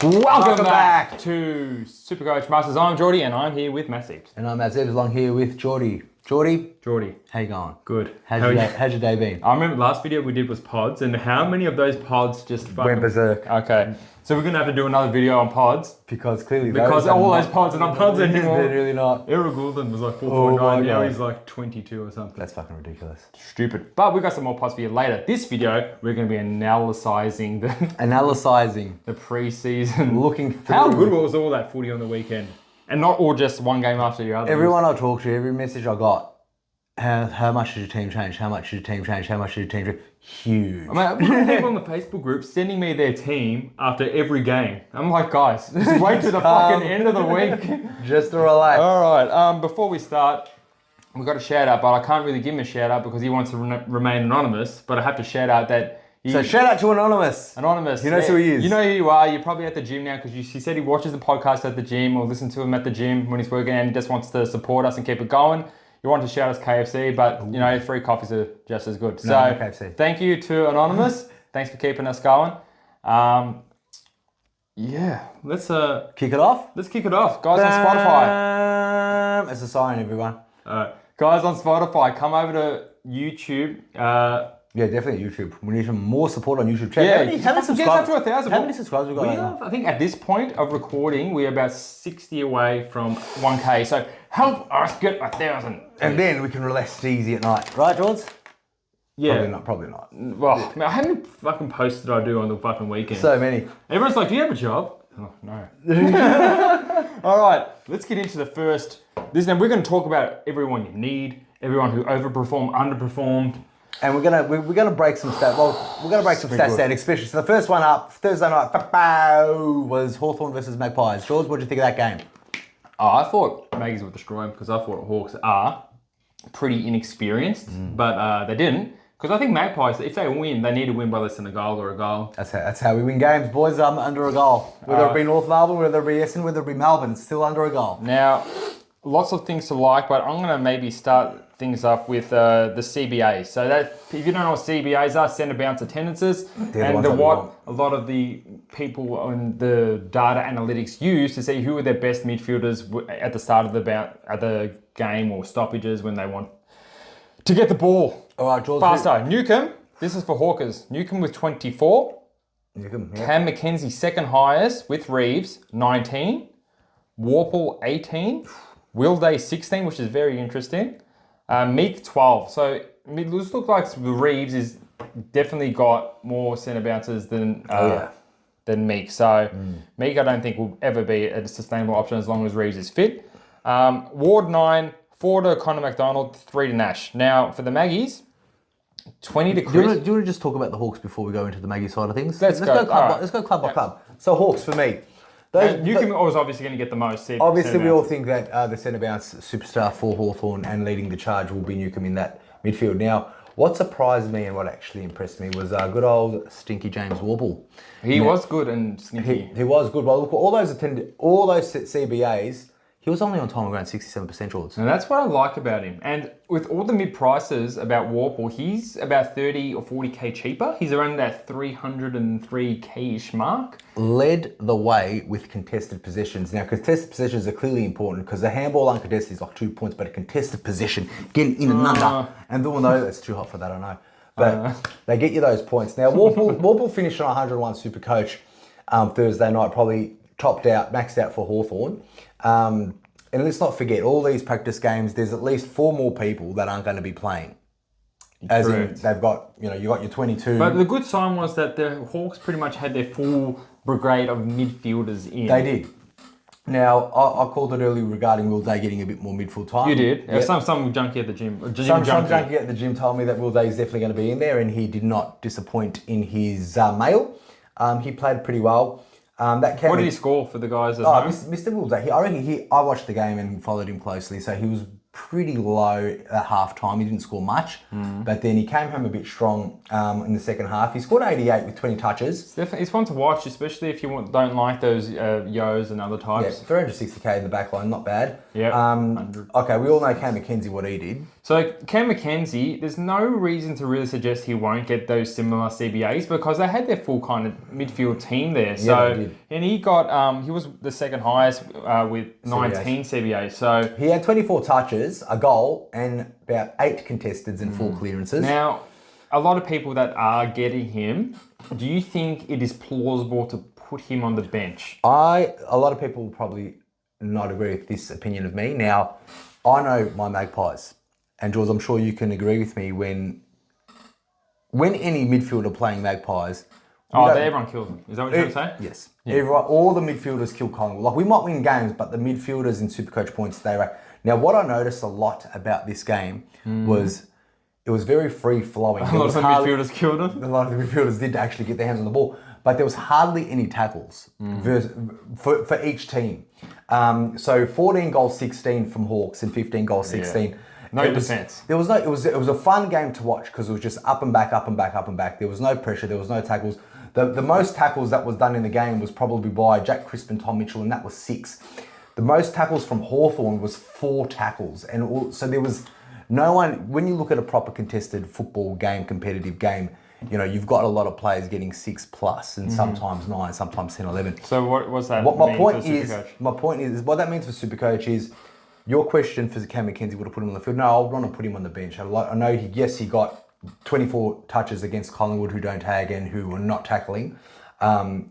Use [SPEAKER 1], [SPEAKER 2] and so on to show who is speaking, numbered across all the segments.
[SPEAKER 1] Welcome back to Supercoach Masters. I'm Geordie and I'm here with Matt Siebes.
[SPEAKER 2] And I'm Matt Siebes along here with Geordie. Geordie, how you going?
[SPEAKER 1] Good.
[SPEAKER 2] How's your day been?
[SPEAKER 1] I remember last video we did was pods, and how many of those pods just fucking...
[SPEAKER 2] went berserk.
[SPEAKER 1] Okay, so we're going to have to do another video on pods.
[SPEAKER 2] Because clearly
[SPEAKER 1] all those pods are not pods anymore.
[SPEAKER 2] They're really not.
[SPEAKER 1] Errol Goulden was like 4.9, now he's like 22 or something.
[SPEAKER 2] That's fucking ridiculous.
[SPEAKER 1] Stupid. But we've got some more pods for you later. This video, we're going to be analysing the preseason. Looking through. How good was all that footy on the weekend? And not all just one game after the other.
[SPEAKER 2] Everyone I talk to, every message I got, how much did your team change? How much did your team change? How much did your team change? Huge.
[SPEAKER 1] I mean, people on the Facebook group sending me their team after every game. I'm like, guys, just wait till the fucking end of the week.
[SPEAKER 2] Just to relax.
[SPEAKER 1] All right, before we start, we've got a shout out, but I can't really give him a shout out because he wants to remain anonymous, but I have to shout out that...
[SPEAKER 2] So shout out to Anonymous.
[SPEAKER 1] Anonymous.
[SPEAKER 2] He knows who he is.
[SPEAKER 1] You know who you are. You're probably at the gym now because he said he watches the podcast at the gym or listen to him at the gym when he's working and he just wants to support us and keep it going. You want to shout us KFC, but you know, free coffees are just as good.
[SPEAKER 2] No, KFC.
[SPEAKER 1] Thank you to Anonymous. Thanks for keeping us going. Yeah, let's
[SPEAKER 2] kick it off.
[SPEAKER 1] Let's kick it off. Guys on Spotify.
[SPEAKER 2] It's a sign, everyone.
[SPEAKER 1] Guys on Spotify, come over to YouTube.
[SPEAKER 2] Yeah, definitely YouTube. We need some more support on YouTube.
[SPEAKER 1] Yeah,
[SPEAKER 2] how many subscribers?
[SPEAKER 1] Get up to 1,000.
[SPEAKER 2] How many subscribers we got right now?
[SPEAKER 1] I think at this point of recording, we're about 60 away from 1K. So help us get 1,000.
[SPEAKER 2] And then we can relax easy at night. Right, George?
[SPEAKER 1] Yeah.
[SPEAKER 2] Probably not.
[SPEAKER 1] Well, man, how many fucking posts did I do on the fucking weekend?
[SPEAKER 2] So many.
[SPEAKER 1] Everyone's like, do you have a job? Oh, no. All right, let's get into the first. We're going to talk about everyone you need, everyone who overperformed, underperformed.
[SPEAKER 2] And we're gonna break some stats. Well, we're gonna break some stats down, especially. So the first one up Thursday night was Hawthorn versus Magpies. George, what do you think of that game?
[SPEAKER 1] Oh, I thought Maggies would destroy them because I thought Hawks are pretty inexperienced, but they didn't. Because I think Magpies, if they win, they need to win by less than a goal or a goal.
[SPEAKER 2] That's how we win games, boys. Under a goal. Whether it be North Melbourne, whether it be Essendon, whether it be Melbourne, it's still under a goal.
[SPEAKER 1] Now, lots of things to like, but I'm gonna maybe start things up with the CBAs. So that, if you don't know what CBAs are, centre bounce attendances, and what a lot of the people on the data analytics use to see who are their best midfielders at the start of the game or stoppages when they want to get the ball.
[SPEAKER 2] All right, George.
[SPEAKER 1] Faster. Newcomb, this is for Hawkers. Newcomb with 24.
[SPEAKER 2] Newcomb, yeah.
[SPEAKER 1] Cam McKenzie second highest with Reeves, 19. Warple, 18. Will Day, 16, which is very interesting. Meek 12. So it looks like Reeves is definitely got more centre bounces than Meek. So Meek I don't think will ever be a sustainable option as long as Reeves is fit. Ward 9, 4 to Connor McDonald, 3 to Nash. Now for the Maggies, 20 to Chris.
[SPEAKER 2] Do you want to just talk about the Hawks before we go into the Maggie side of things?
[SPEAKER 1] Let's go
[SPEAKER 2] club by club. So Hawks for me.
[SPEAKER 1] Newcomb was obviously going to get the most.
[SPEAKER 2] Obviously, we all think that the centre bounce superstar for Hawthorn and leading the charge will be Newcomb in that midfield. Now, what surprised me and what actually impressed me was good old stinky James Warble.
[SPEAKER 1] He was good and sneaky.
[SPEAKER 2] He was good. Well, look, all those CBAs, he was only on time around 67% George.
[SPEAKER 1] And that's what I like about him. And with all the mid prices about Warple, he's about 30 or 40k cheaper. He's around that 303k-ish mark. Led
[SPEAKER 2] the way with contested possessions. Now, contested possessions are clearly important because the handball uncontested is like 2 points, but a contested possession, getting in and under. And even though it's too hot for that, I know. But they get you those points. Now, Warple finished on 101 Supercoach Thursday night, probably topped out, maxed out for Hawthorn. And let's not forget, all these practice games, there's at least 4 more people that aren't going to be playing. As in, they've got, you got your 22.
[SPEAKER 1] But the good sign was that the Hawks pretty much had their full brigade of midfielders in.
[SPEAKER 2] They did. Now, I called it earlier regarding Will Day getting a bit more midfield time.
[SPEAKER 1] You did? Yeah. Some junkie at the gym.
[SPEAKER 2] Some junkie at the gym told me that Will Day is definitely going to be in there, and he did not disappoint in his mail. He played pretty well.
[SPEAKER 1] What did he score for the guys at home?
[SPEAKER 2] Mr. Will Day, I watched the game and followed him closely, so he was pretty low at half time. He didn't score much, but then he came home a bit strong in the second half. He scored 88 with 20 touches.
[SPEAKER 1] It's fun to watch, especially if you don't like those Yos and other types.
[SPEAKER 2] Yeah, 360k in the back line, not bad.
[SPEAKER 1] Yeah.
[SPEAKER 2] Okay, we all know Cam McKenzie, what he did.
[SPEAKER 1] So Cam McKenzie, there's no reason to really suggest he won't get those similar CBAs because they had their full kind of midfield team there. So
[SPEAKER 2] they did.
[SPEAKER 1] and he got he was the second highest with 19 CBAs. So
[SPEAKER 2] He had 24 touches, a goal, and about 8 contesteds and 4 clearances.
[SPEAKER 1] now, a lot of people that are getting him, do you think it is plausible to put him on the bench?
[SPEAKER 2] A lot of people will probably not agree with this opinion of me. Now, I know my Magpies, and Jules, I'm sure you can agree with me when any midfielder playing Magpies.
[SPEAKER 1] Everyone kills him. Is that what you're trying to say?
[SPEAKER 2] Yes. All the midfielders kill Collingwood. Like, we might win games, but the midfielders in Supercoach points, they rank. Now, what I noticed a lot about this game was it was very free-flowing.
[SPEAKER 1] A lot of the midfielders killed him.
[SPEAKER 2] A lot of the midfielders did actually get their hands on the ball, but there was hardly any tackles for each team. So 14 goals, 16 from Hawks and 15 goals, 16.
[SPEAKER 1] Yeah. No defense.
[SPEAKER 2] It was a fun game to watch because it was just up and back, up and back, up and back. There was no pressure. There was no tackles. The most tackles that was done in the game was probably by Jack Crisp and Tom Mitchell, and that was 6. The most tackles from Hawthorn was 4 tackles, and so there was no one. When you look at a proper contested football game, competitive game, you know you've got a lot of players getting 6+, and sometimes 9, sometimes 10, 11.
[SPEAKER 1] So what was that?
[SPEAKER 2] My point is what that means for Supercoach is. Your question for Cam McKenzie would have put him on the field. No, I want to put him on the bench. I know he got 24 touches against Collingwood who don't tag and who were not tackling. And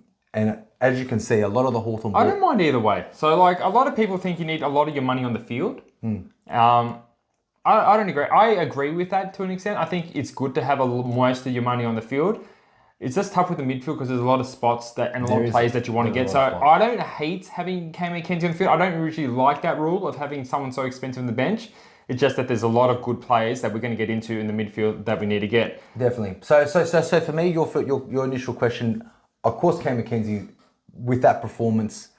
[SPEAKER 2] as you can see, a lot of the Hawthorn...
[SPEAKER 1] I don't mind either way. So, like, a lot of people think you need a lot of your money on the field. I don't agree. I agree with that to an extent. I think it's good to have most of your money on the field. It's just tough with the midfield because there's a lot of spots and a lot of players that you want to get. So I don't hate having Cam McKenzie on the field. I don't usually like that rule of having someone so expensive on the bench. It's just that there's a lot of good players that we're going to get into in the midfield that we need to get.
[SPEAKER 2] Definitely. So for me, your initial question, of course, Cam McKenzie, with that performance,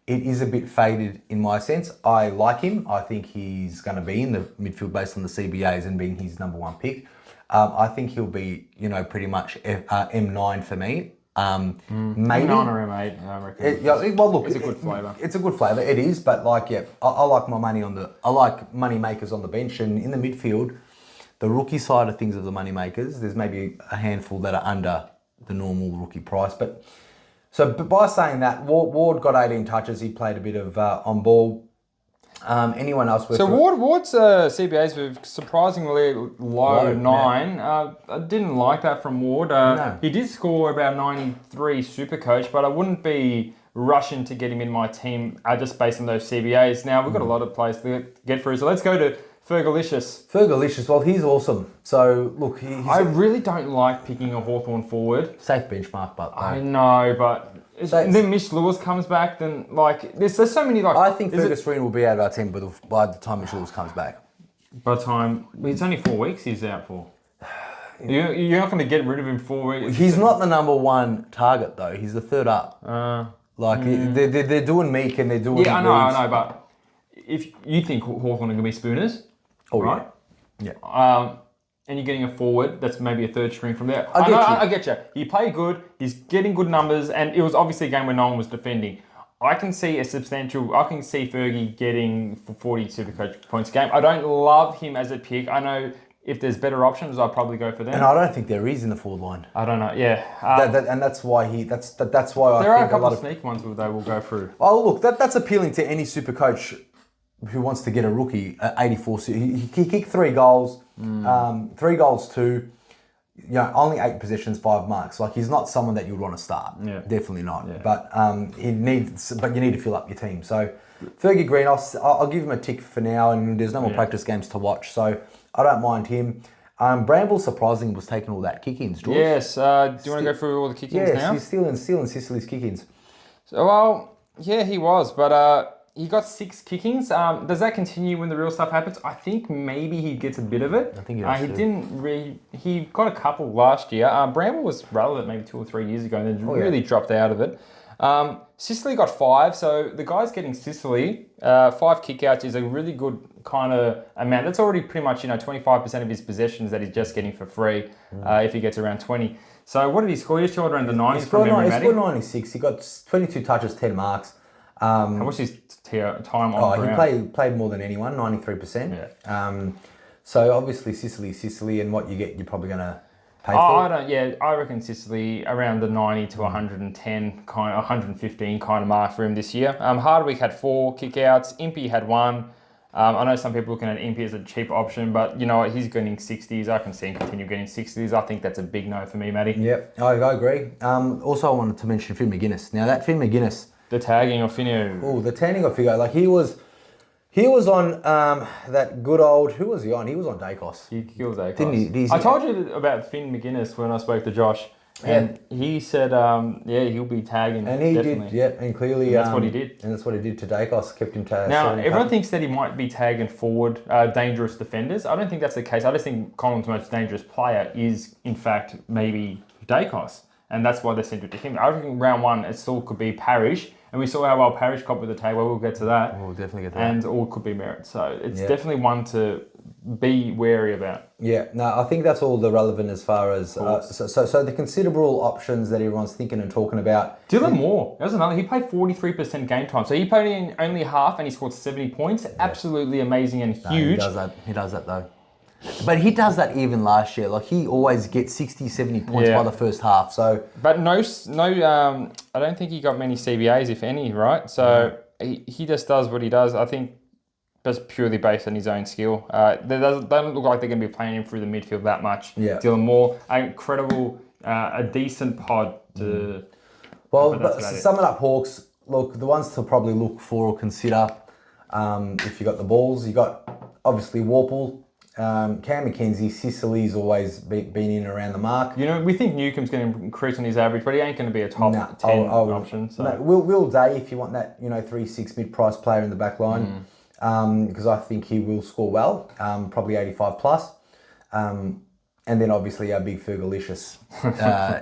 [SPEAKER 2] it is a bit faded in my sense. I like him. I think he's going to be in the midfield based on the CBAs and being his number 1 pick. I think he'll be, pretty much M9 for me. Maybe
[SPEAKER 1] M9 or M8, I reckon.
[SPEAKER 2] Well, look,
[SPEAKER 1] it's a good flavour.
[SPEAKER 2] It's a good flavour. It is, but I like my money I like money makers on the bench, and in the midfield, the rookie side of things of the money makers, there's maybe a handful that are under the normal rookie price. But by saying that, Ward got 18 touches. He played a bit of on ball. Anyone else?
[SPEAKER 1] So Ward's CBAs were surprisingly low, 9.
[SPEAKER 2] Yeah.
[SPEAKER 1] I didn't like that from Ward.
[SPEAKER 2] No.
[SPEAKER 1] He did score about 93 Supercoach, but I wouldn't be rushing to get him in my team just based on those CBAs. Now, we've got a lot of players to get through, so let's go to Fergalicious.
[SPEAKER 2] Well, he's awesome. So, look,
[SPEAKER 1] I really don't like picking a Hawthorn forward.
[SPEAKER 2] Safe benchmark, but...
[SPEAKER 1] I know, but... then Mitch Lewis comes back, then, there's so many,
[SPEAKER 2] I think Fergus Green will be out of our team by the time Mitch Lewis comes back.
[SPEAKER 1] By the time... It's only 4 weeks he's out for. You're not going to get rid of him 4 weeks.
[SPEAKER 2] He's not the number 1 target, though. He's the third up. They're doing Meek and they're doing...
[SPEAKER 1] Yeah, I know, but if you think Hawthorn are going to be spooners, right?
[SPEAKER 2] Yeah.
[SPEAKER 1] And you're getting a forward that's maybe a third string from there. I get you. He played good. He's getting good numbers, and it was obviously a game where no one was defending. I can see Fergie getting 40 Supercoach points a game. I don't love him as a pick. I know if there's better options, I'll probably go for them.
[SPEAKER 2] And I don't think there is in the forward line.
[SPEAKER 1] I don't know. Yeah.
[SPEAKER 2] And that's why that's why
[SPEAKER 1] there are a couple of sneak ones they will go through.
[SPEAKER 2] Oh, look, that's appealing to any Supercoach who wants to get a rookie at 84. He kicked 3 goals, 3 goals, 2, only 8 possessions, 5 marks. Like, he's not someone that you would want to start. Yeah. Definitely not. Yeah. But you need to fill up your team. So Fergie Green, I'll give him a tick for now, and there's no more practice games to watch. So I don't mind him. Bramble, surprisingly, was taking all that kick-ins, George.
[SPEAKER 1] Yes. Do you want to go through all the kick-ins now?
[SPEAKER 2] Yes, he's stealing Sicily's kick-ins.
[SPEAKER 1] So, yeah, he was. But he got 6 kickings. Does that continue when the real stuff happens? I think maybe he gets a bit of it.
[SPEAKER 2] I think he does
[SPEAKER 1] he got a couple last year. Bramble was relevant maybe 2 or 3 years ago and then really dropped out of it. Sicily got 5, so the guy's getting Sicily. 5 kickouts is a really good kind of amount. That's already pretty much 25% of his possessions that he's just getting for free if he gets around 20. So what did he score? He scored around the 90s from memory, Matty.
[SPEAKER 2] He scored 96. He got 22 touches, 10 marks.
[SPEAKER 1] How was his time on ground?
[SPEAKER 2] He played more than anyone, 93%.
[SPEAKER 1] Yeah.
[SPEAKER 2] So obviously Sicily, and what you get, you're probably going to pay for.
[SPEAKER 1] I reckon Sicily around the 90 to 110 kind, 115 kind of mark for him this year. Hardwick had 4 kickouts. Impey had 1. I know some people looking at Impey as a cheap option, but you know what? He's getting 60s. I can see him continue getting 60s. I think that's a big no for me, Matty.
[SPEAKER 2] Yep, I agree. Also, I wanted to mention Finn McGuinness. Now that Finn McGuinness,
[SPEAKER 1] the tagging of Finio.
[SPEAKER 2] Oh, the tagging of Figo. Like he was on that good old. Who was he on? He was on Dacos.
[SPEAKER 1] He killed Dacos.
[SPEAKER 2] Didn't he?
[SPEAKER 1] I told you about Finn McGuinness when I spoke to Josh. And he said, he'll be tagging.
[SPEAKER 2] And he
[SPEAKER 1] definitely.
[SPEAKER 2] did, and clearly...
[SPEAKER 1] And that's what he did.
[SPEAKER 2] And that's what he did to Dacos, kept him to...
[SPEAKER 1] Now, everyone thinks that he might be tagging forward dangerous defenders. I don't think that's the case. I just think Collins' most dangerous player is, in fact, maybe Dacos. And that's why they sent it to him. I think round 1, it still could be Parrish. And we saw how well Parrish got with the tag. Well, we'll get to that.
[SPEAKER 2] We'll definitely get to that.
[SPEAKER 1] Or it could be Merritt. So it's definitely one to be wary about.
[SPEAKER 2] Yeah, no, I think that's all the relevant as far as... so the considerable options that everyone's thinking and talking about...
[SPEAKER 1] Dylan Moore, that was another. He played 43% game time. So he played in only half and he scored 70 points. Yeah. Absolutely amazing and huge.
[SPEAKER 2] He does that though. But he does that even last year. Like he always gets 60, 70 points by the first half. So,
[SPEAKER 1] but no, I don't think he got many CBAs, if any, right? So he just does what he does. I think just purely based on his own skill. They don't look like they're going to be playing him through the midfield that much. Yeah. Dylan Moore, a decent pod to...
[SPEAKER 2] Well, but summing up Hawks, look, the ones to probably look for or consider, if you got the balls, you got obviously Warple, Cam McKenzie. Sicily's always been in around the mark.
[SPEAKER 1] You know, we think Newcomb's going to increase on his average, but he ain't going to be a top 10 option. So.
[SPEAKER 2] No, Will Day, if you want that, 3-6 mid-price player in the back line, because I think he will score well, probably 85 plus. And then obviously our big Fergalicious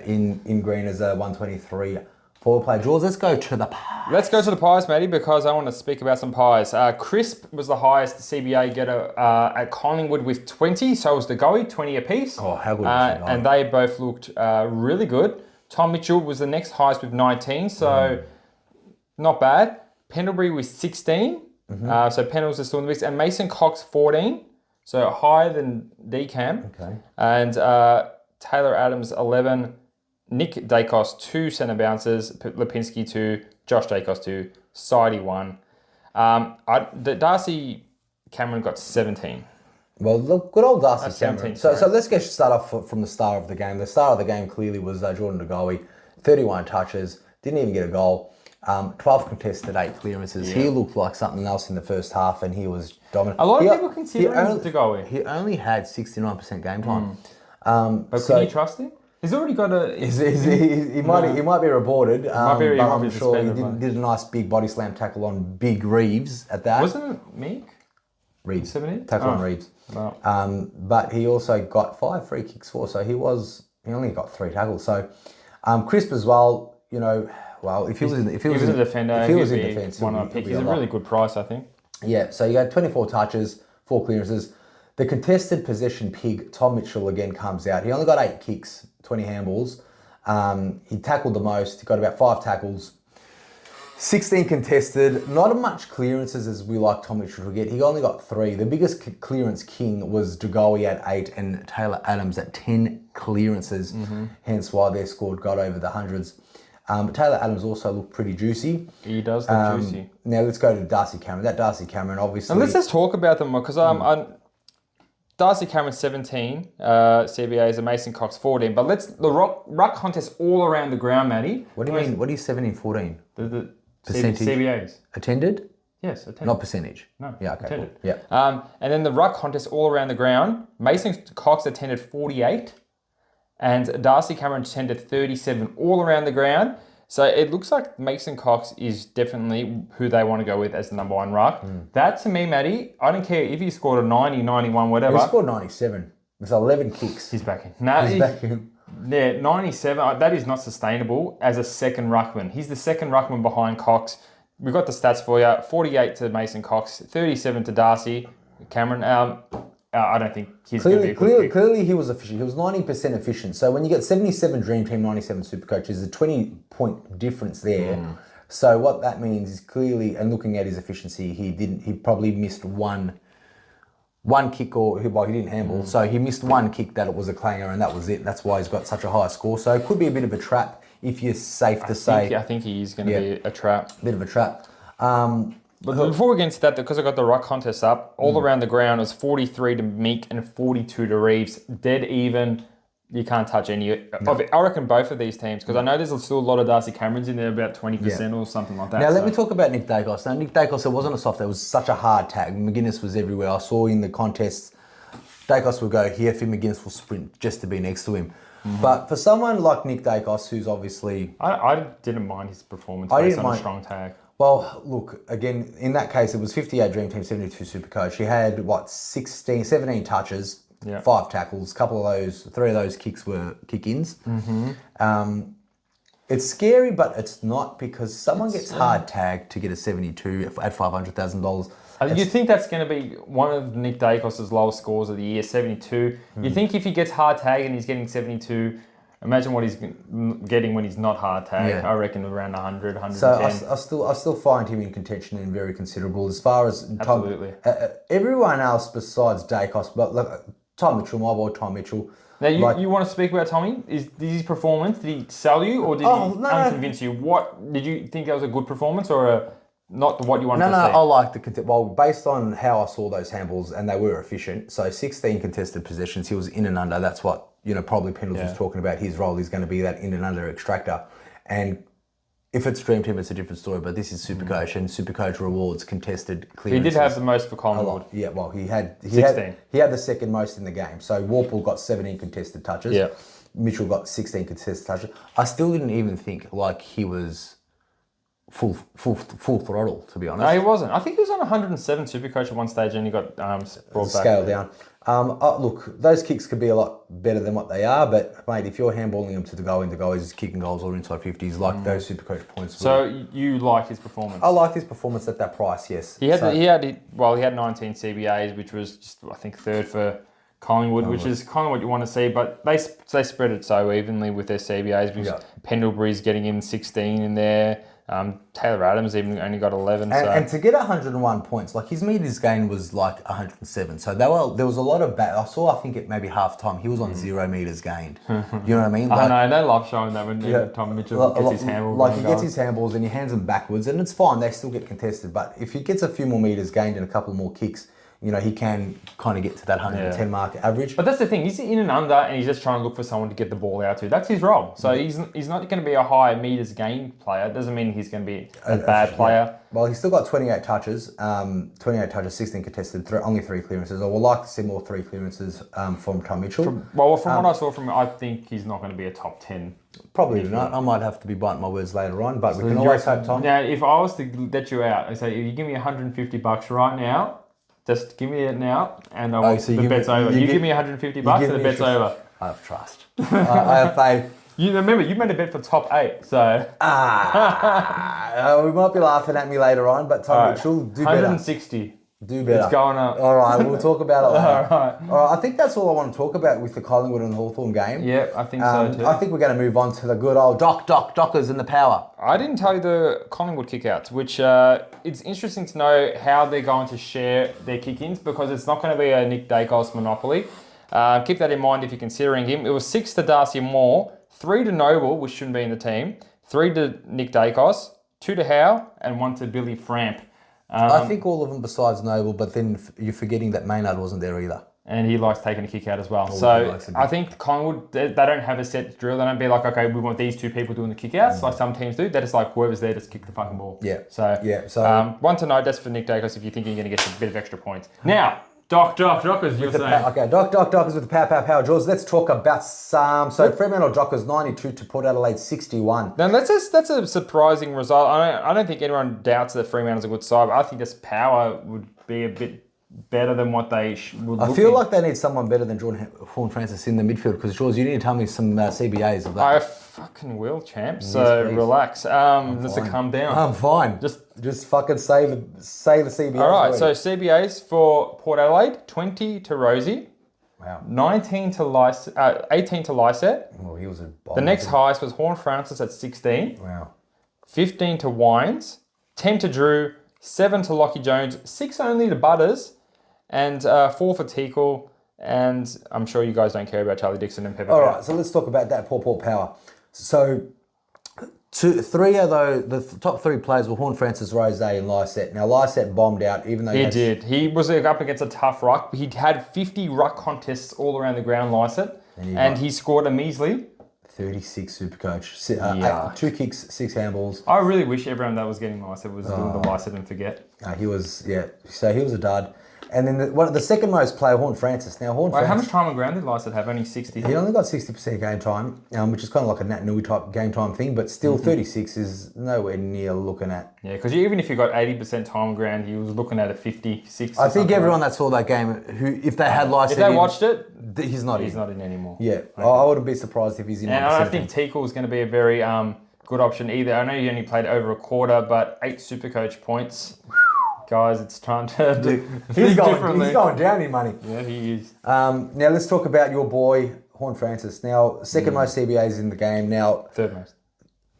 [SPEAKER 2] in green as a 123 forward player. George, let's go to the pies.
[SPEAKER 1] Let's go to the pies, Matty, because I want to speak about some pies. Crisp was the highest CBA getter at Collingwood with 20. So was the Goey, 20 apiece.
[SPEAKER 2] Oh, how good was
[SPEAKER 1] And they both looked really good. Tom Mitchell was the next highest with 19, so not bad. Pendlebury was 16, so Pendles is still in the mix. And Mason Cox, 14, so higher than Decam.
[SPEAKER 2] Okay.
[SPEAKER 1] And Taylor Adams, 11. Nick Dacos, 2 centre bounces. Lipinski, 2. Josh Dacos, 2. Sidey, 1. Darcy Cameron got 17.
[SPEAKER 2] Well, look, good old Darcy
[SPEAKER 1] Cameron.
[SPEAKER 2] So let's start off from the start of the game. The start of the game clearly was Jordan De Goey, 31 touches, didn't even get a goal. 12 contested, 8 clearances. Yeah. He looked like something else in the first half, and he was dominant.
[SPEAKER 1] A lot of people consider him De Goey.
[SPEAKER 2] He only had 69% game time.
[SPEAKER 1] But can you trust him? He's already got a...
[SPEAKER 2] He might be rewarded.
[SPEAKER 1] But I'm
[SPEAKER 2] sure he did a nice big body slam tackle on Big Reeves at that.
[SPEAKER 1] Wasn't it Meek?
[SPEAKER 2] Reeves.
[SPEAKER 1] 17?
[SPEAKER 2] Tackle on Reeves. Wow. But he also got 5 free kicks for, so he only got 3 tackles. So Crisp as well, if he was in
[SPEAKER 1] defender,
[SPEAKER 2] if he was in defence,
[SPEAKER 1] he's a really good price, I think.
[SPEAKER 2] Yeah, so you had 24 touches, 4 clearances. The contested possession pig, Tom Mitchell, again comes out. He only got 8 kicks, 20 handballs. He tackled the most. He got about 5 tackles. 16 contested. Not as much clearances as we like Tom Mitchell to get. He only got 3. The biggest clearance king was De Goey at 8 and Taylor Adams at 10 clearances. Hence why their score got over the hundreds. But Taylor Adams also looked pretty juicy.
[SPEAKER 1] He does look juicy.
[SPEAKER 2] Now let's go to Darcy Cameron. That Darcy Cameron, obviously...
[SPEAKER 1] And let's just talk about them more, because Darcy Cameron 17 CBAs, and Mason Cox 14. But the ruck contest all around the ground, Matty.
[SPEAKER 2] What do you mean? What are you 17, 14?
[SPEAKER 1] The
[SPEAKER 2] percentage
[SPEAKER 1] CBAs.
[SPEAKER 2] Attended?
[SPEAKER 1] Yes, attended.
[SPEAKER 2] Not percentage.
[SPEAKER 1] No.
[SPEAKER 2] Yeah, okay.
[SPEAKER 1] Attended.
[SPEAKER 2] Cool. Yeah.
[SPEAKER 1] And then the ruck contest all around the ground. Mason Cox attended 48, and Darcy Cameron attended 37 all around the ground. So it looks like Mason Cox is definitely who they want to go with as the number 1 ruck. That, to me, Matty, I don't care if he scored a 90, 91, whatever.
[SPEAKER 2] He scored 97 with 11 kicks.
[SPEAKER 1] He's back in.
[SPEAKER 2] He's back in.
[SPEAKER 1] Yeah, 97. That is not sustainable as a second ruckman. He's the second ruckman behind Cox. We've got the stats for you. 48 to Mason Cox, 37 to Darcy Cameron. I don't think he's going to be a good pick.
[SPEAKER 2] Clearly he was efficient. He was 90% efficient. So when you get 77 Dream Team, 97 Supercoach, there's a 20-point difference there. So what that means is clearly, and looking at his efficiency, he probably missed one one kick he didn't handle. So he missed one kick that it was a clanger and that was it. That's why he's got such a high score. So it could be a bit of a trap if you're safe to say.
[SPEAKER 1] I think he is going to be a trap.
[SPEAKER 2] Bit of a trap.
[SPEAKER 1] But before we get into that, because I got the ruck contest up, all around the ground, it was 43 to Meek and 42 to Reeves. Dead even. You can't touch any. No. I reckon both of these teams, because I know there's still a lot of Darcy Camerons in there, about 20% or something like that.
[SPEAKER 2] Now, let me talk about Nick Dacos. Now, Nick Dacos, it wasn't a soft, it was such a hard tag. McGuinness was everywhere. I saw in the contests, Dacos will go here, Finn McGuinness will sprint just to be next to him. But for someone like Nick Dacos, who's obviously...
[SPEAKER 1] I didn't mind his performance based on a strong tag.
[SPEAKER 2] Well, look, again, in that case, it was 58 Dream Team, 72 Supercoach. He had, 17 touches, 5 tackles, 3 of those kicks were kick-ins. It's scary, but it's not, because someone gets hard tagged to get a 72 at $500,000.
[SPEAKER 1] You think that's going to be one of Nick Dacos' lowest scores of the year, 72. You think if he gets hard tagged and he's getting 72... Imagine what he's getting when he's not hard tagged. I reckon around 100, 110.
[SPEAKER 2] So I still find him in contention and very considerable. As far as
[SPEAKER 1] Absolutely.
[SPEAKER 2] Everyone else besides Dacos, but Tom Mitchell, my boy Tom Mitchell.
[SPEAKER 1] Now, you want to speak about Tommy? Did his performance, did he sell you or did he unconvince you? What did you think that was a good performance or not what you wanted to see?
[SPEAKER 2] I like the based on how I saw those handballs, and they were efficient. So 16 contested possessions, he was in and under. That's what probably Pendles was talking about. His role is going to be that in and under extractor. And if it's Dream Team, it's a different story. But this is Supercoach, and Supercoach rewards contested clearances.
[SPEAKER 1] He did have the most for Collingwood.
[SPEAKER 2] Yeah, well, he had
[SPEAKER 1] 16.
[SPEAKER 2] He had the second most in the game. So Warple got 17 contested touches.
[SPEAKER 1] Yeah.
[SPEAKER 2] Mitchell got 16 contested touches. I still didn't even think like he was full throttle, to be honest.
[SPEAKER 1] No, he wasn't. I think he was on 107 Supercoach at one stage and he got brought back.
[SPEAKER 2] Scaled down. Look, those kicks could be a lot better than what they are, but mate, if you're handballing them to the goal into goals, kicking goals or inside 50s, like those Supercoach points.
[SPEAKER 1] So you like his performance?
[SPEAKER 2] I like his performance at that price, yes.
[SPEAKER 1] He had 19 CBAs, which was just, I think, third for Collingwood, which is kind of what you want to see, but they spread it so evenly with their CBAs because Pendlebury's getting in 16 in there. Taylor Adams even only got 11.
[SPEAKER 2] And to get 101 points, like his meters gained was like 107. So there was a lot of I saw, I think at maybe half time, he was on 0 meters gained. You know what I mean?
[SPEAKER 1] I know, they love showing that when Tom Mitchell gets his handball.
[SPEAKER 2] Like he gets his handballs and he hands them backwards, and it's fine, they still get contested. But if he gets a few more meters gained and a couple more kicks, he can kind of get to that 110 mark average.
[SPEAKER 1] But that's the thing, he's in and under and he's just trying to look for someone to get the ball out to. That's his role. So he's not going to be a high meters gained player. It doesn't mean he's going to be a bad player.
[SPEAKER 2] Well, he's still got 28 touches, 16 contested, only 3 clearances. I would like to see more 3 clearances from Tom Mitchell.
[SPEAKER 1] From what I saw from him, I think he's not going to be a top 10.
[SPEAKER 2] Probably not. I might have to be biting my words later on, but we can always hope, Tom.
[SPEAKER 1] Now, if I was to let you out, I say, if you give me $150 right now, just give me it now, and the bet's over. You give me $150 and the bet's over.
[SPEAKER 2] I have trust. I have faith.
[SPEAKER 1] Remember, you made a bet for top 8, so...
[SPEAKER 2] we might be laughing at me later on, but Tom Mitchell, do better.
[SPEAKER 1] 160.
[SPEAKER 2] Do better.
[SPEAKER 1] It's going up.
[SPEAKER 2] All right, we'll talk about it later.
[SPEAKER 1] All right.
[SPEAKER 2] I think that's all I want to talk about with the Collingwood and Hawthorn game.
[SPEAKER 1] Yeah, I think so too.
[SPEAKER 2] I think we're going to move on to the good old Dockers and the power.
[SPEAKER 1] I didn't tell you the Collingwood kickouts, which it's interesting to know how they're going to share their kick-ins because it's not going to be a Nick Dacos monopoly. Keep that in mind if you're considering him. It was 6 to Darcy Moore, 3 to Noble, which shouldn't be in the team, 3 to Nick Dacos, 2 to Howe, and 1 to Billy Framp.
[SPEAKER 2] I think all of them besides Noble, but then you're forgetting that Maynard wasn't there either.
[SPEAKER 1] And he likes taking a kick out as well. So I think Collingwood, they don't have a set drill. They don't be like, okay, we want these 2 people doing the kick outs like some teams do. They're just like, whoever's there, just kick the fucking ball.
[SPEAKER 2] Yeah.
[SPEAKER 1] So 1 to note, that's for Nick Dacos if you're thinking you're going to get a bit of extra points. Now, Dockers, you're saying.
[SPEAKER 2] Okay, Dockers with the power, Jaws. Let's talk about some. So Fremantle Dockers 92 to Port Adelaide 61.
[SPEAKER 1] Now that's a surprising result. I don't think anyone doubts that Fremantle's a good side, but I think this power would be a bit better than what they would.
[SPEAKER 2] I feel like they need someone better than Jordan Horne-Francis in the midfield because, Jaws, you need to tell me some CBAs of that.
[SPEAKER 1] I fucking will, champ. So relax. Just to calm down.
[SPEAKER 2] I'm fine. Just fucking say the CBAs.
[SPEAKER 1] All right, so CBAs for Port Adelaide, 20 to Rosie.
[SPEAKER 2] Wow.
[SPEAKER 1] 18 to Lyset.
[SPEAKER 2] Well, he was a bomb.
[SPEAKER 1] The next highest was Horne-Francis at 16.
[SPEAKER 2] Wow.
[SPEAKER 1] 15 to Wines. 10 to Drew. 7 to Lockie Jones. 6 only to Butters. and 4 for Tickle. And I'm sure you guys don't care about Charlie Dixon and Pepper.
[SPEAKER 2] All right, so let's talk about that Port power. So, the top 3 players were Horn Francis, Rose, and Lysette. Now, Lysette bombed out, even though
[SPEAKER 1] He did. He was up against a tough ruck. He had 50 ruck contests all around the ground, Lysette, and he scored a measly
[SPEAKER 2] 36 Supercoach. 2 kicks, 6 handballs.
[SPEAKER 1] I really wish everyone that was getting Lysette was doing the Lysette and forget.
[SPEAKER 2] He was, so he was a dud. And then the second most player, Horn Francis. Now, Francis,
[SPEAKER 1] how much time on ground did Lysette have? Only 60?
[SPEAKER 2] He only got 60% game time, which is kind of like a Nat Nui type game time thing, but still 36 is nowhere near looking at.
[SPEAKER 1] Yeah, because even if you got 80% time on ground, he was looking at a 56.
[SPEAKER 2] I think everyone that saw that game, if they had Lysette,
[SPEAKER 1] if they watched it,
[SPEAKER 2] he's not
[SPEAKER 1] in anymore.
[SPEAKER 2] Yeah, okay. I wouldn't be surprised if he's in.
[SPEAKER 1] And I don't think Tickle is going to be a very good option either. I know you only played over a quarter, but 8 Supercoach points. Guys, it's time to
[SPEAKER 2] he's going down in money.
[SPEAKER 1] Yeah, he is.
[SPEAKER 2] Now let's talk about your boy Horn Francis. Now second most CBAs in the game. Now
[SPEAKER 1] third most.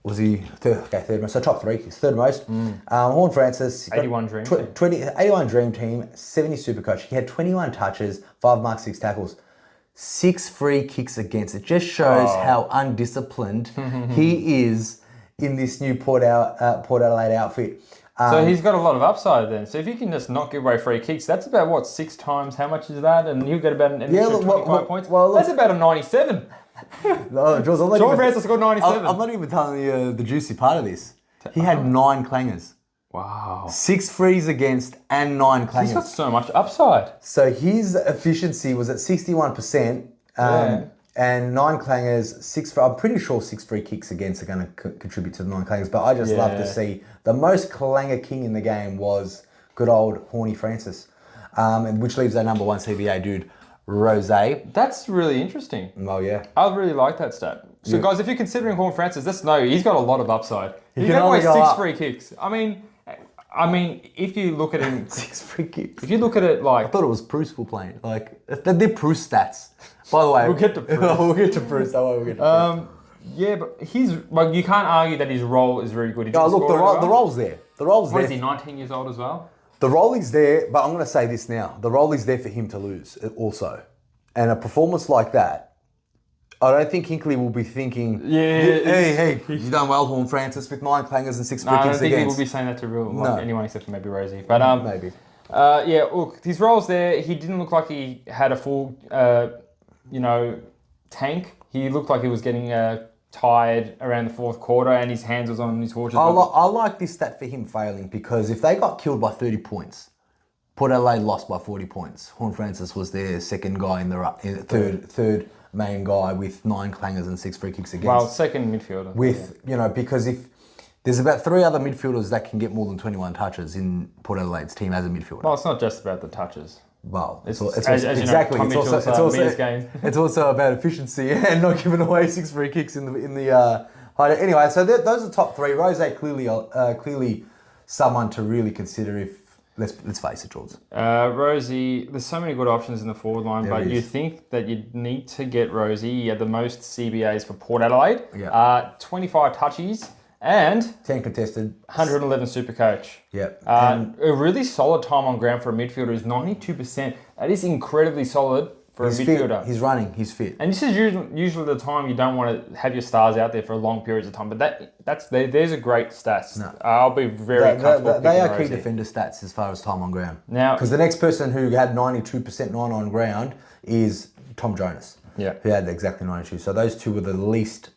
[SPEAKER 2] Was he third? Okay, third most. So top 3. He's third most. Horn Francis.
[SPEAKER 1] 81 Dream Team.
[SPEAKER 2] 81 Dream Team. 70 Supercoach. He had 21 touches, 5 marks, 6 tackles, 6 free kicks against. It just shows how undisciplined he is in this new Port Adelaide outfit.
[SPEAKER 1] So he's got a lot of upside then. So if you can just not give away free kicks, that's about 6 times how much is that? And he'll get about an extra 25 points. Well, that's about a 97.
[SPEAKER 2] No, Jules,
[SPEAKER 1] Sean Francis got 97.
[SPEAKER 2] I'm not even telling you the juicy part of this. He had 9 clangers.
[SPEAKER 1] Wow.
[SPEAKER 2] 6 frees against and 9 clangers.
[SPEAKER 1] He's got so much upside.
[SPEAKER 2] So his efficiency was at 61%. And 9 clangers, I'm pretty sure 6 free kicks against are going to contribute to the 9 clangers. But I just love to see the most clanger king in the game was good old Horny Francis, and which leaves our number 1 CBA dude, Rose.
[SPEAKER 1] That's really interesting.
[SPEAKER 2] Oh yeah,
[SPEAKER 1] I really like that stat. So guys, if you're considering Horn Francis, just know he's got a lot of upside. He can only 6 free kicks. I mean, if you look at him,
[SPEAKER 2] 6 free kicks.
[SPEAKER 1] If you look at it like,
[SPEAKER 2] I thought it was Bruce we're playing. Like they're Bruce stats. By the way,
[SPEAKER 1] we'll get to Bruce.
[SPEAKER 2] We'll get to Bruce. We'll get to Bruce.
[SPEAKER 1] Yeah, but you can't argue that his role is very good.
[SPEAKER 2] Look, the role's there. The role's there.
[SPEAKER 1] What is he, 19 years old as well?
[SPEAKER 2] The role is there, but I'm going to say this now. The role is there for him to lose also. And a performance like that, I don't think Hinkley will be thinking, hey, you done well, Horn Francis, with 9 clangers and 6 free kicks against.
[SPEAKER 1] I don't think he will be saying that to anyone except for maybe Rosie. But
[SPEAKER 2] maybe.
[SPEAKER 1] Look, his role's there. He didn't look like he had a full, tank. He looked like he was getting tired around the 4th quarter and his hands was on his horses.
[SPEAKER 2] I like this stat for him failing because if they got killed by 30 points, Port Adelaide lost by 40 points. Horn Francis was their second guy in the third main guy with 9 clangers and 6 free kicks against.
[SPEAKER 1] Well, second midfielder.
[SPEAKER 2] Because if there's about 3 other midfielders that can get more than 21 touches in Port Adelaide's team as a midfielder.
[SPEAKER 1] Well, it's not just about the touches.
[SPEAKER 2] Well, it's also about efficiency and not giving away 6 free kicks in the hideout. Anyway, so those are top 3. Rose clearly someone to really consider if let's face it, George.
[SPEAKER 1] Rosie, there's so many good options in the forward line, but you think that you'd need to get Rosie. He had the most CBAs for Port Adelaide. 25 touchies. And
[SPEAKER 2] 10 contested,
[SPEAKER 1] 111 Supercoach.
[SPEAKER 2] Yep.
[SPEAKER 1] A really solid time on ground for a midfielder is 92%. That is incredibly solid for a midfielder.
[SPEAKER 2] He's running. He's fit.
[SPEAKER 1] And this is usually the time you don't want to have your stars out there for long periods of time. But there's a great stats.
[SPEAKER 2] No.
[SPEAKER 1] I'll be very comfortable.
[SPEAKER 2] They are key defender stats as far as time on ground.
[SPEAKER 1] Now,
[SPEAKER 2] because the next person who had 92% 9 on ground is Tom Jonas.
[SPEAKER 1] Yeah.
[SPEAKER 2] Who had exactly 92. So those two were the least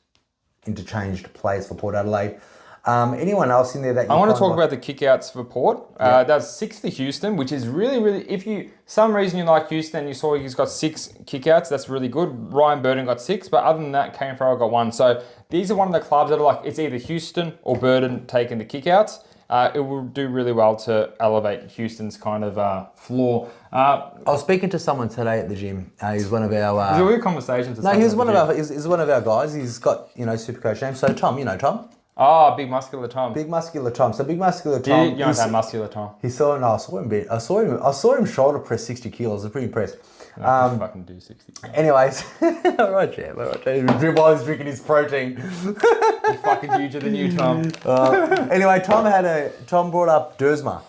[SPEAKER 2] interchanged players for Port Adelaide. Anyone else in there that you
[SPEAKER 1] I want to talk about the kickouts for Port. That's 6 for Houston, which is really, really, if you, some reason you like Houston, you saw he's got 6 kickouts, that's really good. Ryan Burden got 6, but other than that, Kane Farrell got 1. So these are one of the clubs that are like, it's either Houston or Burden taking the kickouts. It will do really well to elevate Houston's kind of floor.
[SPEAKER 2] I was speaking to someone today at the gym. He's one of our...
[SPEAKER 1] It was a weird conversation.
[SPEAKER 2] He's one of our guys. He's got, Supercoach name. So Tom, Tom?
[SPEAKER 1] Oh, Big Muscular Tom.
[SPEAKER 2] Big Muscular Tom. So Big Muscular Tom...
[SPEAKER 1] You know that Muscular Tom.
[SPEAKER 2] I saw him bit. I saw him shoulder press 60 kilos. I was pretty impressed.
[SPEAKER 1] I can fucking do 60.
[SPEAKER 2] Anyways, all right, Jam. While he's drinking his protein.
[SPEAKER 1] You're fucking huger than you, Tom.
[SPEAKER 2] Anyway, Tom brought up Dersma.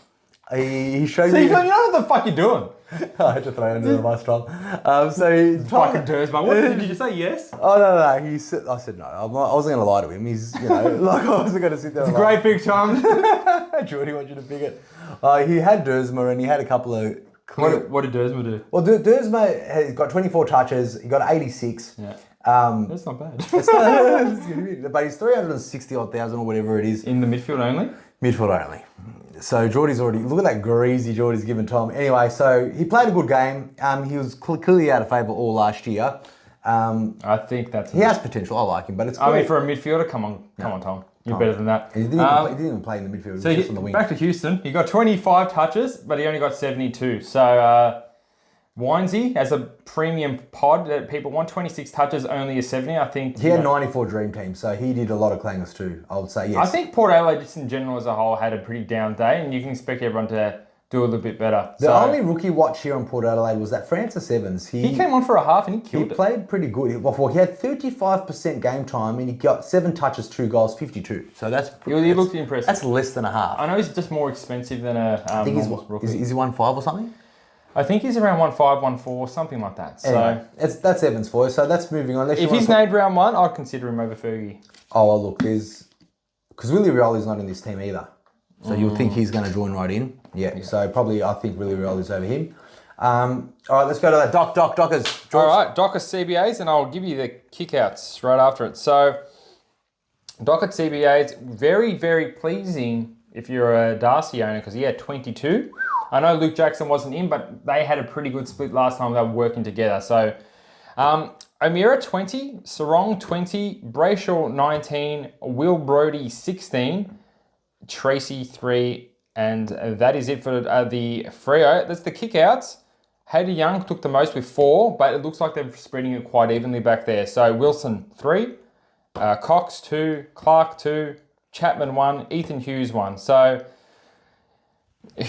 [SPEAKER 2] He showed me.
[SPEAKER 1] You know what the fuck you're doing.
[SPEAKER 2] I had to throw under the bus, Tom.
[SPEAKER 1] Fucking Dersma. What did you just say? Yes.
[SPEAKER 2] Oh no! I said no. I wasn't going to lie to him. He's, like I wasn't going to sit there.
[SPEAKER 1] It's a great pick, Tom.
[SPEAKER 2] Jordy wants you to pick it. He had Dersma and he had a couple of.
[SPEAKER 1] What did Dersma do?
[SPEAKER 2] Well, Dersma has got 24 touches. He got 86.
[SPEAKER 1] Yeah. That's not bad.
[SPEAKER 2] But he's 360,000 or whatever it is.
[SPEAKER 1] In the midfield only?
[SPEAKER 2] Midfield only. So Geordie's already, look at that greasy Geordie's given Tom. Anyway, so he played a good game. He was clearly out of favour all last year.
[SPEAKER 1] I think he
[SPEAKER 2] has potential. I like him, but it's cool.
[SPEAKER 1] I mean, for a midfielder, come on, Tom. You're better than that.
[SPEAKER 2] He didn't even play in the midfield.
[SPEAKER 1] So
[SPEAKER 2] just on the wing.
[SPEAKER 1] Back to Houston. He got 25 touches, but he only got 72. So Winesy, as a premium pod that people want, 26 touches, only a 70. I think
[SPEAKER 2] he had 94 Dream Team, so he did a lot of clangers too. I would say yes.
[SPEAKER 1] I think Port Adelaide, just in general as a whole, had a pretty down day, and you can expect everyone to do a little bit better.
[SPEAKER 2] The only rookie watch here on Port Adelaide was that Francis Evans.
[SPEAKER 1] He came on for a half and he killed it.
[SPEAKER 2] He played pretty good. He had 35% game time and he got 7 touches, 2 goals, 52. So
[SPEAKER 1] he looked impressive.
[SPEAKER 2] That's less than a half.
[SPEAKER 1] I know he's just more expensive than a
[SPEAKER 2] I think rookie. Is he 1.5 or something?
[SPEAKER 1] I think he's around 1.5, 1.4, something like that.
[SPEAKER 2] Anyway,
[SPEAKER 1] so
[SPEAKER 2] that's Evans for you. So that's moving on.
[SPEAKER 1] If he's named round 1, I'd consider him over Fergie.
[SPEAKER 2] Oh, well, look, because Willie Rioli's not in this team either. So you'll think he's going to join right in. Yeah. So probably I think Willie Rioli's over him. All right, let's go to that Dockers. George.
[SPEAKER 1] All right, Dockers CBAs, and I'll give you the kickouts right after it. So Dockers CBAs, very, very pleasing if you're a Darcy owner because he had 22. I know Luke Jackson wasn't in, but they had a pretty good split last time they were working together. So O'Meara 20, Sarong 20, Brayshaw 19, Will Brodie 16, Tracy 3, and that is it for the Freo. That's the kickouts. Hayden Young took the most with 4, but it looks like they're spreading it quite evenly back there. So Wilson 3, Cox 2, Clark 2, Chapman 1, Ethan Hughes 1. So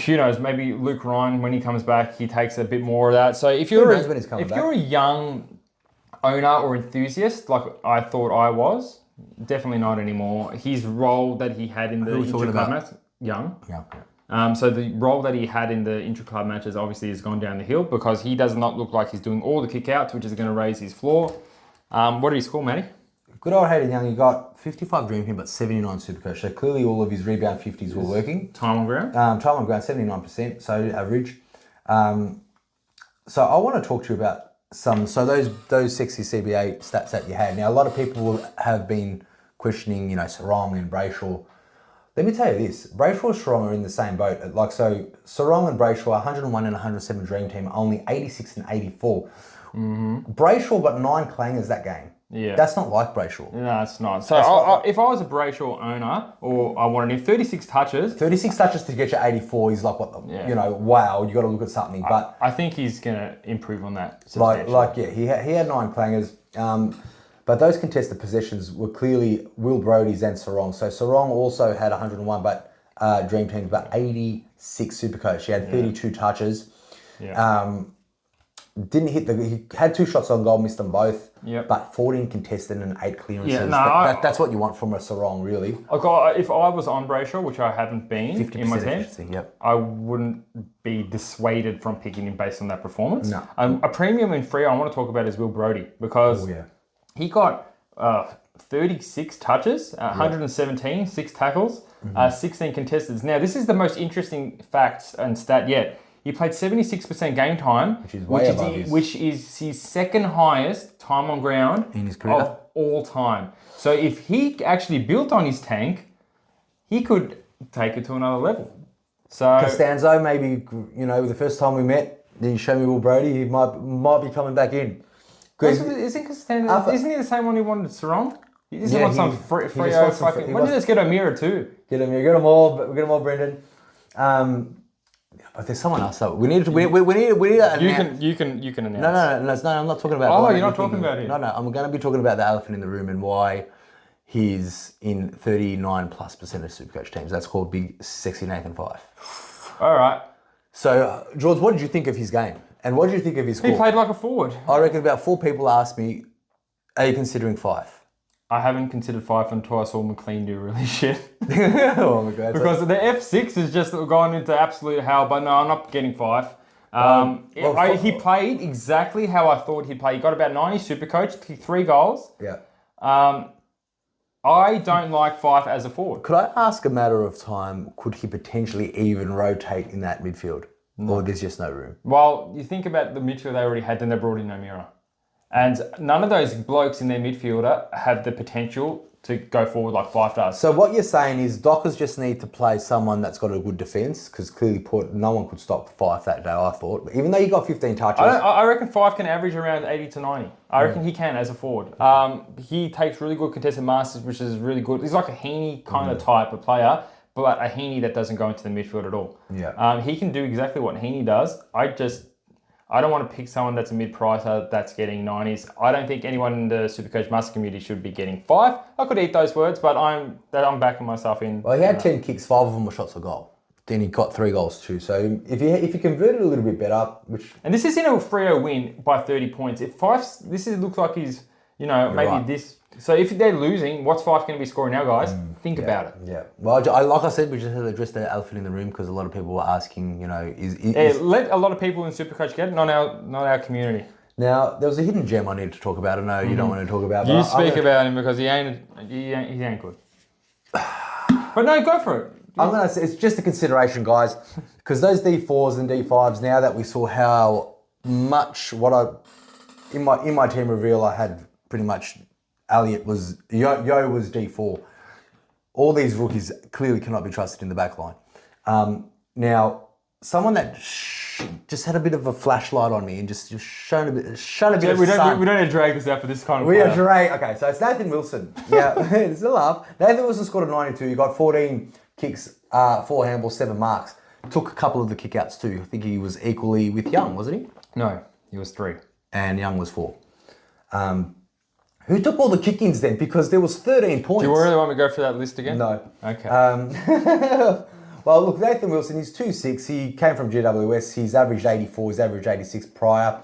[SPEAKER 1] who knows, maybe Luke Ryan, when he comes back, he takes a bit more of that. So if you're a young owner or enthusiast, like I thought I was, definitely not anymore. His role that he had in the intra-club match, young. So the role that he had in the intra-club matches obviously has gone down the hill because he does not look like he's doing all the kickouts, which is going to raise his floor. What did he score, Matty?
[SPEAKER 2] Good old Hayden Young, he got 55 Dream Team, but 79 Supercoach. So clearly all of his rebound 50s were working.
[SPEAKER 1] Time on ground?
[SPEAKER 2] Time on ground, 79%, so average. So I want to talk to you about those sexy CBA stats that you had. Now, a lot of people have been questioning, Sarong and Brayshaw. Let me tell you this, Brayshaw and Sarong are in the same boat. Sarong and Brayshaw, 101 and 107 Dream Team, only 86 and 84. Brayshaw got 9 clangers that game.
[SPEAKER 1] Yeah.
[SPEAKER 2] That's not like Brayshaw.
[SPEAKER 1] No, it's not. So if I was a Brayshaw owner, or I wanted him 36 touches.
[SPEAKER 2] 36 touches to get you 84 is like, wow, you got to look at something. But
[SPEAKER 1] I think he's going to improve on that.
[SPEAKER 2] He had 9 clangers. But those contested possessions were clearly Will Brodie's and Sarong. So Sarong also had 101, but Dream Teams, but 86 Supercoach. He had 32 touches.
[SPEAKER 1] Yeah.
[SPEAKER 2] Didn't hit he had 2 shots on goal, missed them both.
[SPEAKER 1] Yep.
[SPEAKER 2] But 14 contested and 8 clearances.
[SPEAKER 1] Yeah,
[SPEAKER 2] that's what you want from a Sarong, really.
[SPEAKER 1] If I was on Brayshaw, which I haven't been in my team, I wouldn't be dissuaded from picking him based on that performance.
[SPEAKER 2] No.
[SPEAKER 1] A premium in Freo I want to talk about is Will Brodie because he got 36 touches, 117, 6 tackles, 16 contesteds. Now, this is the most interesting fact and stat yet. He played 76% game time, which is his second highest time on ground
[SPEAKER 2] in his career
[SPEAKER 1] of all time. So if he actually built on his tank, he could take it to another level. So
[SPEAKER 2] Costanzo, maybe the first time we met, then you show me Will Brodie, he might be coming back in.
[SPEAKER 1] Isn't Costanzo? Isn't he the same one who wanted Sarong? He doesn't want some Freo fucking. Why don't you just get O'Meara too?
[SPEAKER 2] Get them all, Brendan. But there's someone else. So we need to. We need.
[SPEAKER 1] You can announce.
[SPEAKER 2] No. I'm not talking about.
[SPEAKER 1] Oh, you're not talking about him.
[SPEAKER 2] No. I'm going to be talking about the elephant in the room and why he's in 39+% of Supercoach teams. That's called Big Sexy Nathan Fife.
[SPEAKER 1] All right.
[SPEAKER 2] So George, what did you think of his game? And what did you think of his score?
[SPEAKER 1] He played like a forward.
[SPEAKER 2] I reckon about 4 people asked me, "Are you considering Fife?"
[SPEAKER 1] I haven't considered Fife until I saw McLean do really shit.
[SPEAKER 2] Oh my God.
[SPEAKER 1] Because the F6 has just gone into absolute hell. But no, I'm not getting Fife. He played exactly how I thought he'd play. He got about 90 Supercoach, 3 goals.
[SPEAKER 2] Yeah.
[SPEAKER 1] I don't like Fife as a forward.
[SPEAKER 2] Could I ask a matter of time, could he potentially even rotate in that midfield? Or there's just no room?
[SPEAKER 1] Well, you think about the midfield they already had, then they brought in O'Meara. And none of those blokes in their midfielder have the potential to go forward like Fife does.
[SPEAKER 2] So what you're saying is Dockers just need to play someone that's got a good defence, because clearly no one could stop Fife that day, I thought. Even though you got 15 touches.
[SPEAKER 1] I reckon Fife can average around 80 to 90. I reckon he can as a forward. He takes really good contested masters, which is really good. He's like a Heaney kind of type of player, but a Heaney that doesn't go into the midfield at all.
[SPEAKER 2] Yeah.
[SPEAKER 1] He can do exactly what Heaney does. I don't want to pick someone that's a mid-pricer that's getting 90s. I don't think anyone in the Supercoach Master community should be getting 5. I could eat those words, but I'm backing myself in.
[SPEAKER 2] Well, he had 10 kicks, 5 of them were shots on goal. Then he got 3 goals too. So if you converted a little bit better,
[SPEAKER 1] and this is in a Freo win by 30 points. If Fife's, looks like he's, maybe right. This. So if they're losing, what's Fife going to be scoring now, guys? Think about it.
[SPEAKER 2] Yeah. Well, like I said, we just had to address the elephant in the room because a lot of people were asking,
[SPEAKER 1] let a lot of people in Supercoach get it, not our community.
[SPEAKER 2] Now, there was a hidden gem I needed to talk about. I know you don't want to talk about.
[SPEAKER 1] You speak about him because he ain't good. But no, go for it.
[SPEAKER 2] I'm gonna say it's just a consideration, guys, because those D4s and D5s. Now that we saw how much in my team reveal, I had pretty much. Elliot was Yo was D4. All these rookies clearly cannot be trusted in the back line. Now, someone that just had a bit of a flashlight on me and just shown a bit of sun.
[SPEAKER 1] We don't need to drag this out for this kind of
[SPEAKER 2] player. Okay, so it's Nathan Wilson. Yeah, it's a laugh. Nathan Wilson scored a 92. He got 14 kicks, 4 handballs, 7 marks. Took a couple of the kickouts too. I think he was equally with Young, wasn't he?
[SPEAKER 1] No, he was 3.
[SPEAKER 2] And Young was 4. Who took all the kick-ins then? Because there was 13 points.
[SPEAKER 1] Do you really want me to go through that list again?
[SPEAKER 2] No.
[SPEAKER 1] Okay.
[SPEAKER 2] Well, look, Nathan Wilson, he's 2'6". He came from GWS. He's averaged 84. He's averaged 86 prior.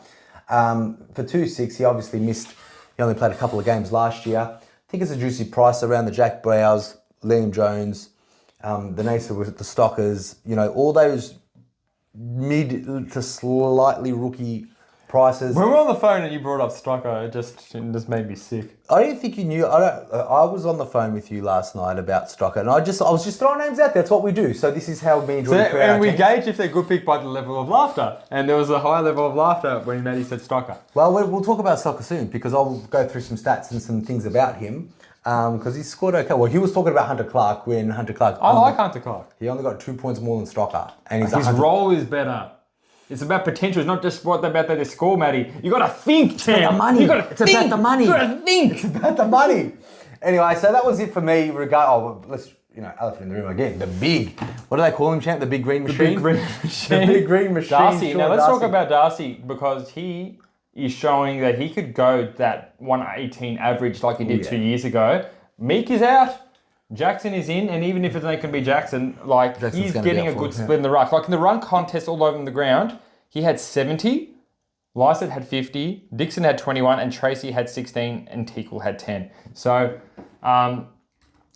[SPEAKER 2] For 2'6", he obviously missed. He only played a couple of games last year. I think it's a juicy price around the Jack Browers, Liam Jones, the Nasa with the Stockers. All those mid to slightly rookie prices.
[SPEAKER 1] When we were on the phone and you brought up Stocker, it just made me sick.
[SPEAKER 2] I didn't think you knew. I was on the phone with you last night about Stocker, and I was just throwing names out there. That's what we do. So this is how me and Jordan create our
[SPEAKER 1] and we
[SPEAKER 2] teams.
[SPEAKER 1] gauge if they're good pick by the level of laughter, and there was a high level of laughter when Matty said Stocker.
[SPEAKER 2] Well, we'll talk about Stocker soon because I'll go through some stats and some things about him. Because he scored okay. Well, he was talking about Hunter Clark when Hunter Clark.
[SPEAKER 1] I like Hunter Clark.
[SPEAKER 2] He only got 2 points more than Stocker, and
[SPEAKER 1] his role is better. It's about potential. It's not just about they score, Matty. You got to think, Sam.
[SPEAKER 2] About the money. It's about the money.
[SPEAKER 1] You got to think.
[SPEAKER 2] It's about the money. Anyway, so that was it for me. Let's elephant in the room again. The big. What do they call him, champ? The big green machine.
[SPEAKER 1] The big green machine.
[SPEAKER 2] The big green machine.
[SPEAKER 1] Darcy. Now let's talk about Darcy because he is showing that he could go that 118 average like he did 2 years ago. Meek is out. Jackson is in, and even if it's not going to be Jackson, he's getting a good split in the ruck. Like in the run contest all over the ground, he had 70, Lysett had 50, Dixon had 21, and Tracy had 16, and Teakle had 10. So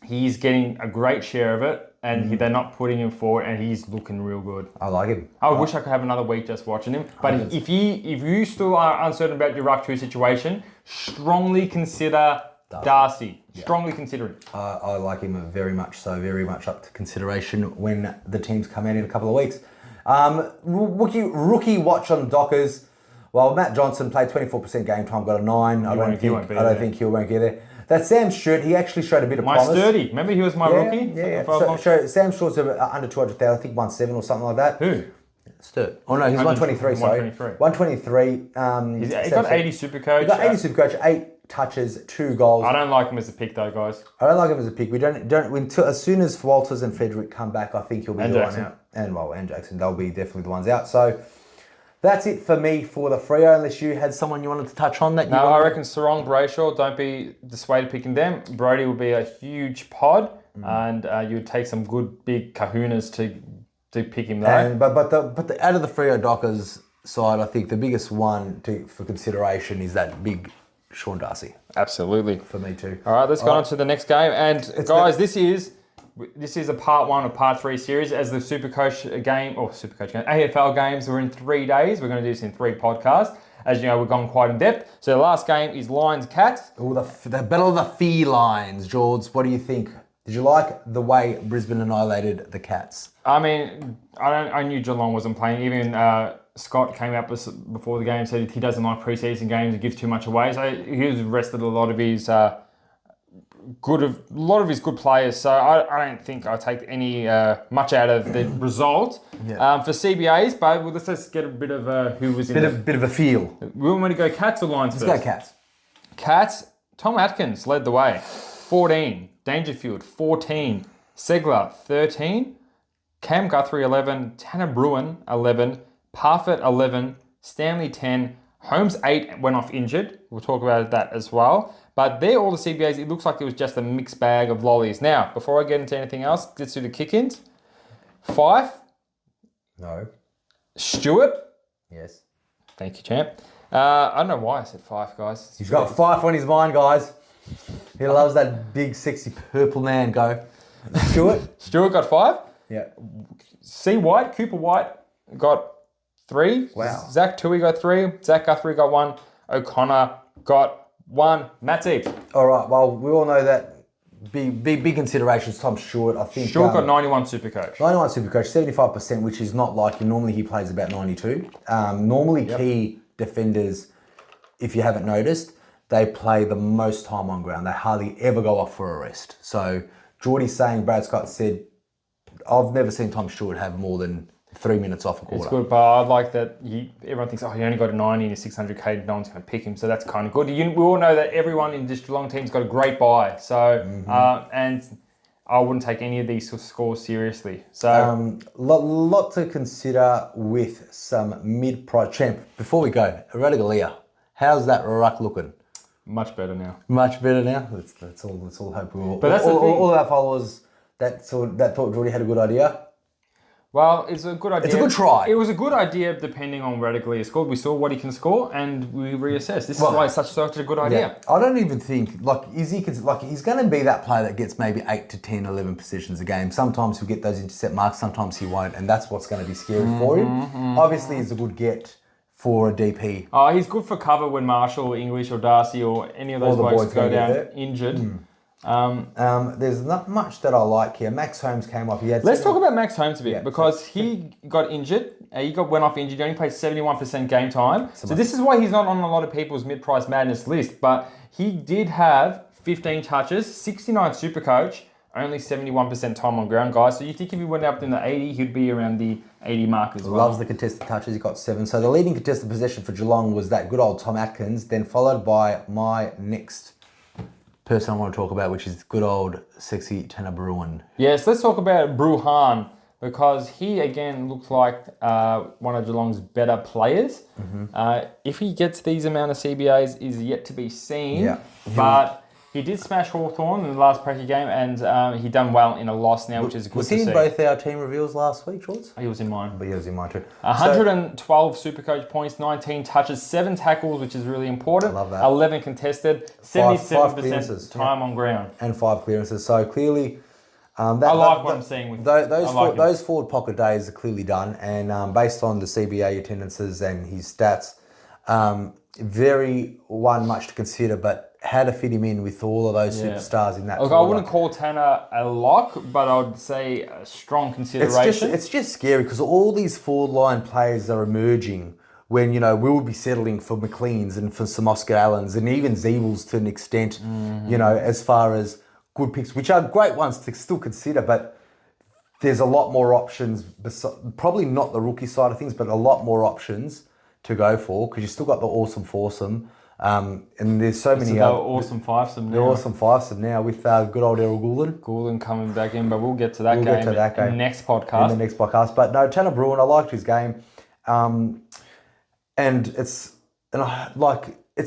[SPEAKER 1] he's getting a great share of it, and they're not putting him forward, and he's looking real good.
[SPEAKER 2] I like him.
[SPEAKER 1] I wish I could have another week just watching him. But if you still are uncertain about your ruck 2 situation, strongly consider Darcy. Strongly consider it.
[SPEAKER 2] I like him very much so, very much up to consideration when the teams come out in a couple of weeks. Rookie watch on Dockers. Well, Matt Johnson played 24% game time, got a 9. I don't think he won't get there. That Sam Sturt, he actually showed a bit of promise.
[SPEAKER 1] My sturdy. Remember he was my rookie?
[SPEAKER 2] Yeah. Sam Sturt's under 200,000, I think 1.7 or something like that.
[SPEAKER 1] Who?
[SPEAKER 2] Sturt. Oh no, he's 123, sorry. 123.
[SPEAKER 1] He got 80 Supercoach.
[SPEAKER 2] He got 80 Supercoach, 8 touches, 2 goals.
[SPEAKER 1] I don't like him as a pick though, guys.
[SPEAKER 2] I don't like him as a pick. We don't until as soon as Walters and Frederick come back, I think he'll be the one out. And Jackson, they'll be definitely the ones out. So that's it for me for the Freo, unless you had someone you wanted to touch on that.
[SPEAKER 1] I reckon Sarong, Brayshaw, don't be dissuaded picking them. Brody will be a huge pod, and you would take some good big kahunas to pick him though.
[SPEAKER 2] But out of the Freo Dockers side, I think the biggest one for consideration is that big Sean Darcy.
[SPEAKER 1] Absolutely.
[SPEAKER 2] For me too.
[SPEAKER 1] All right, let's go on to the next game. And guys, this is This is a part 1 of part 3 series as the Supercoach game, AFL games were in 3 days. We're going to do this in 3 podcasts. As you know, we've gone quite in depth. So the last game is Lions-Cats.
[SPEAKER 2] Oh, the battle of the felines, George. What do you think? Did you like the way Brisbane annihilated the Cats?
[SPEAKER 1] I mean, I knew Geelong wasn't playing. Even Scott came out before the game and said he doesn't like preseason games. It gives too much away. So he was rested a lot of his good players. So I don't think I'll take any much out of the result for CBAs. But let's just get a bit of who was in
[SPEAKER 2] bit of a feel.
[SPEAKER 1] We want to go Cats or Lions first?
[SPEAKER 2] Let's go Cats.
[SPEAKER 1] Cats. Tom Atkins led the way. 14. Dangerfield, 14. Segler, 13. Cam Guthrie, 11. Tanner Bruin, 11. Parfitt, 11. Stanley, 10. Holmes, 8, went off injured. We'll talk about that as well. But they're all the CBAs. It looks like it was just a mixed bag of lollies. Now, before I get into anything else, let's do the kick-ins. Fife.
[SPEAKER 2] No.
[SPEAKER 1] Stewart.
[SPEAKER 2] Yes.
[SPEAKER 1] Thank you, champ. I don't know why I said Fife, guys.
[SPEAKER 2] He's got Fife on his mind, guys. He loves that big, sexy purple man. Go.
[SPEAKER 1] Stewart got 5.
[SPEAKER 2] Yeah.
[SPEAKER 1] Cooper White got 3.
[SPEAKER 2] Wow.
[SPEAKER 1] Zach Tui got 3. Zach Guthrie got 1. O'Connor got 1. Matty.
[SPEAKER 2] All right. Well, we all know that big considerations. Tom Stewart, I think.
[SPEAKER 1] Stewart got 91 Supercoach.
[SPEAKER 2] 91 Supercoach, 75%, which is not like normally he plays about 92. Normally key defenders, if you haven't noticed, they play the most time on ground. They hardly ever go off for a rest. So Geordie's saying, Brad Scott said, I've never seen Tom Stewart have more than 3 minutes off a quarter.
[SPEAKER 1] It's good, but I like that everyone thinks, he only got a 90 in his 600k, no one's going to pick him, so that's kind of good. We all know that everyone in this Geelong team's got a great buy, so, and I wouldn't take any of these scores seriously. So,
[SPEAKER 2] lot to consider with some mid-price champ. Before we go, Radigalia, how's that ruck looking?
[SPEAKER 1] Much better now.
[SPEAKER 2] Much better now. Let's all hope we will.
[SPEAKER 1] But that's
[SPEAKER 2] all of our followers that thought Geordie had a good idea.
[SPEAKER 1] Well, it's a good idea.
[SPEAKER 2] It's a good try.
[SPEAKER 1] It was a good idea depending on where Adelaide scored. We saw what he can score and we reassessed. This is why it's such a good idea.
[SPEAKER 2] Yeah. I don't even think, he's going to be that player that gets maybe 8 to 10, 11 positions a game. Sometimes he'll get those intercept marks, sometimes he won't, and that's what's going to be scary for him. Obviously, he's a good get for a DP.
[SPEAKER 1] Oh, he's good for cover when Marshall or English or Darcy or any of those blokes go down injured.
[SPEAKER 2] There's not much that I like here. Max Holmes came off.
[SPEAKER 1] Let's talk about Max Holmes a bit because he got injured. Went off injured. He only played 71% game time. So this is why he's not on a lot of people's mid-price madness list. But he did have 15 touches, 69 Supercoach, only 71% time on ground, guys. So you think if he went up in the 80, he'd be around the 80 mark as well.
[SPEAKER 2] Loves the contested touches. He got 7. So the leading contested possession for Geelong was that good old Tom Atkins, then followed by my next person I want to talk about, which is good old sexy Tanner Bruin.
[SPEAKER 1] Yes, let's talk about Bruhan because he again looks like one of Geelong's better players. If he gets these amount of CBAs is yet to be seen, but he did smash Hawthorn in the last Pracky game and he done well in a loss now, which is good to see.
[SPEAKER 2] Was he in both our team reveals last week, George?
[SPEAKER 1] He was in mine.
[SPEAKER 2] But he was in mine too.
[SPEAKER 1] 112 Supercoach points, 19 touches, 7 tackles, which is really important.
[SPEAKER 2] I love that.
[SPEAKER 1] 11 contested, 77% time on ground.
[SPEAKER 2] And 5 clearances. So clearly,
[SPEAKER 1] I like what I'm seeing with
[SPEAKER 2] those forward pocket days are clearly done. And based on the CBA attendances and his stats, very much to consider, but how to fit him in with all of those superstars in that.
[SPEAKER 1] Look, I wouldn't call Tanner a lock, but I would say a strong consideration.
[SPEAKER 2] It's just scary because all these forward line players are emerging when, we will be settling for McLeans and for some Oscar Allens and even Zeebles to an extent, as far as good picks, which are great ones to still consider, but there's a lot more options, probably not the rookie side of things, but a lot more options to go for because you've still got the awesome foursome. And there's so many
[SPEAKER 1] awesome fivesome now.
[SPEAKER 2] They're awesome fivesome now with good old Errol Goulden.
[SPEAKER 1] Goulden coming back in, but we'll get to that game in the next podcast.
[SPEAKER 2] But no, Tanner Bruin, I liked his game, and it's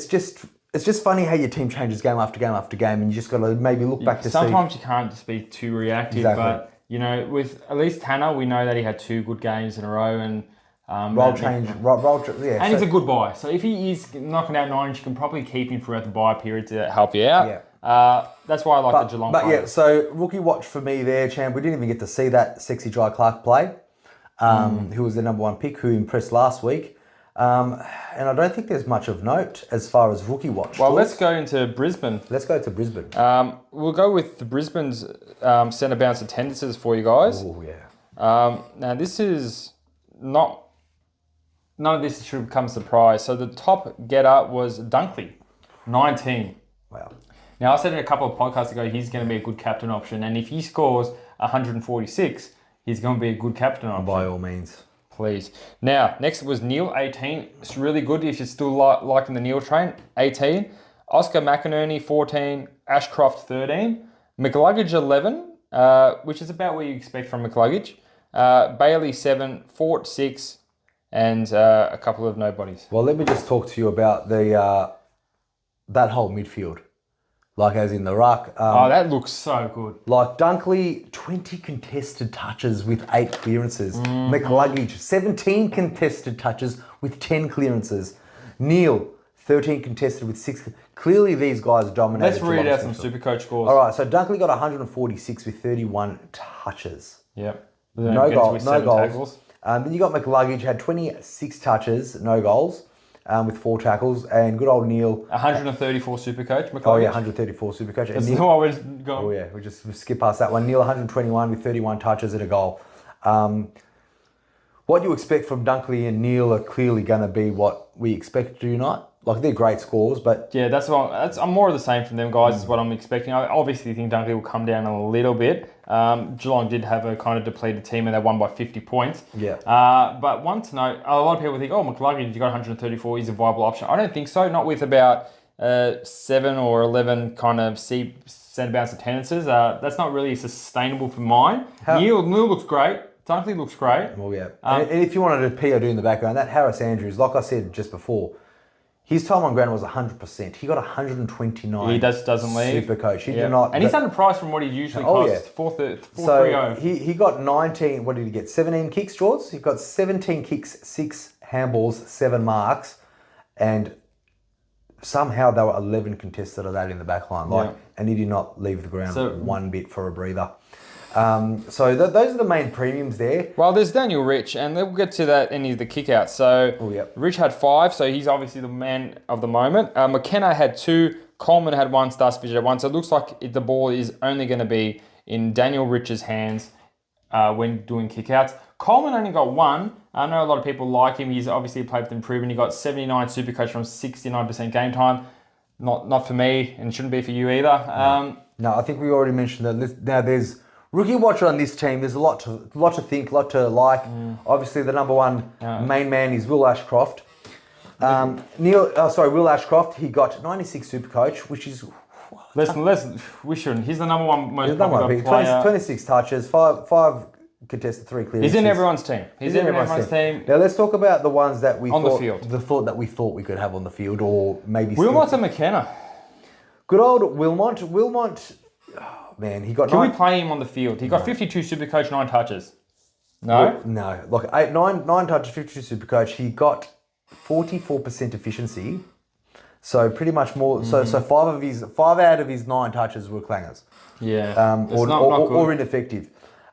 [SPEAKER 2] just funny how your team changes game after game after game, and you just got to maybe look back to see.
[SPEAKER 1] Sometimes you can't just be too reactive, but with at least Tanner, we know that he had 2 good games in a row, and
[SPEAKER 2] role change, yeah.
[SPEAKER 1] And he's a good buy. So if he is knocking out 9, you can probably keep him throughout the buy period to help you out. That's why I like the Geelong
[SPEAKER 2] But
[SPEAKER 1] players.
[SPEAKER 2] yeah, so rookie watch for me there, champ. We didn't even get to see that sexy Jai Clark play, who was the number 1 pick, who impressed last week. And I don't think there's much of note as far as rookie watch.
[SPEAKER 1] Well, let's go into Brisbane.
[SPEAKER 2] Let's go to Brisbane.
[SPEAKER 1] We'll go with the Brisbane's centre bounce attendances for you guys.
[SPEAKER 2] Oh, yeah.
[SPEAKER 1] Now, this is not... None of this should become a surprise. So the top getter was Dunkley, 19.
[SPEAKER 2] Wow.
[SPEAKER 1] Now, I said in a couple of podcasts ago, he's going to be a good captain option. And if he scores 146, he's going to be a good captain option.
[SPEAKER 2] By all means.
[SPEAKER 1] Please. Now, next was Neil, 18. It's really good if you're still liking the Neil train, 18. Oscar McInerney, 14. Ashcroft, 13. McLuggage, 11, which is about what you expect from McLuggage. Bailey, 7. Fort, 6. And a couple of nobodies.
[SPEAKER 2] Well, let me just talk to you about the that whole midfield. Like as in the ruck.
[SPEAKER 1] That looks so good.
[SPEAKER 2] Like Dunkley, 20 contested touches with 8 clearances. McLuggage, 17 contested touches with 10 clearances. Neil, 13 contested with 6. Clearly these guys dominated.
[SPEAKER 1] Let's read out some Supercoach scores.
[SPEAKER 2] All right, so Dunkley got 146 with 31 touches.
[SPEAKER 1] Yep.
[SPEAKER 2] No goals.
[SPEAKER 1] Tackles.
[SPEAKER 2] Then you got McLuggage, had 26 touches, no goals, with 4 tackles. And good old Neil.
[SPEAKER 1] 134 Supercoach, McLuggage.
[SPEAKER 2] Oh, yeah, 134 Supercoach.
[SPEAKER 1] That's
[SPEAKER 2] Neil,
[SPEAKER 1] not what we're going.
[SPEAKER 2] Oh, yeah, we just skip past that one. Neil, 121 with 31 touches and a goal. What you expect from Dunkley and Neil are clearly going to be what we expect, do you not? Like, they're great scores, but...
[SPEAKER 1] Yeah, I'm more of the same from them guys is what I'm expecting. I obviously think Dunkley will come down a little bit. Geelong did have a kind of depleted team and they won by 50 points.
[SPEAKER 2] Yeah.
[SPEAKER 1] But one to note, a lot of people think, McLuggage, you got 134, he's a viable option. I don't think so, not with about 7 or 11 kind of centre bounce attendances. That's not really sustainable for mine. Neil looks great. Dunkley looks great.
[SPEAKER 2] Well, yeah. And if you wanted to POD in the background, that Harris Andrews, like I said just before, his time on ground was 100%. He got 129.
[SPEAKER 1] He doesn't leave.
[SPEAKER 2] Supercoach. He did not.
[SPEAKER 1] And he's underpriced from what he usually costs. 430.
[SPEAKER 2] So he got 19. What did he get? 17 kicks, George. He got 17 kicks, 6 handballs, 7 marks, and somehow there were 11 contested of that in the back line. And he did not leave the ground one bit for a breather. Those are the main premiums there.
[SPEAKER 1] Well, there's Daniel Rich, and we'll get to that in the kick-out. So Rich had 5, so he's obviously the man of the moment. McKenna had 2, Coleman had 1, Starsfish had 1. So it looks like the ball is only going to be in Daniel Rich's hands when doing kick-outs. Coleman only got 1. I know a lot of people like him. He's obviously played with improvement. He got 79 Supercoach from 69% game time. Not for me, and shouldn't be for you either.
[SPEAKER 2] No, I think we already mentioned that. Now there's rookie watcher on this team. There's a lot to think, a lot to like. Obviously, the number 1 main man is Will Ashcroft. Will Ashcroft. He got 96 Supercoach, which is.
[SPEAKER 1] We shouldn't. He's the number 1 most popular player.
[SPEAKER 2] 26 touches, 5 contested, 3 clearances.
[SPEAKER 1] He's in everyone's team. He's in everyone's team.
[SPEAKER 2] Now let's talk about the ones that we
[SPEAKER 1] on
[SPEAKER 2] thought,
[SPEAKER 1] the field.
[SPEAKER 2] The thought that we thought we could have on the field, or maybe.
[SPEAKER 1] Wilmot and McKenna.
[SPEAKER 2] Good old Wilmot. Oh, man, he got.
[SPEAKER 1] Can we play him on the field? He got 52 Supercoach, 9 touches. No?
[SPEAKER 2] No. Look, 9 touches, 52 Supercoach. He got 44% efficiency. So pretty much more. So 5 out of his 9 touches were clangers.
[SPEAKER 1] Yeah.
[SPEAKER 2] Or ineffective.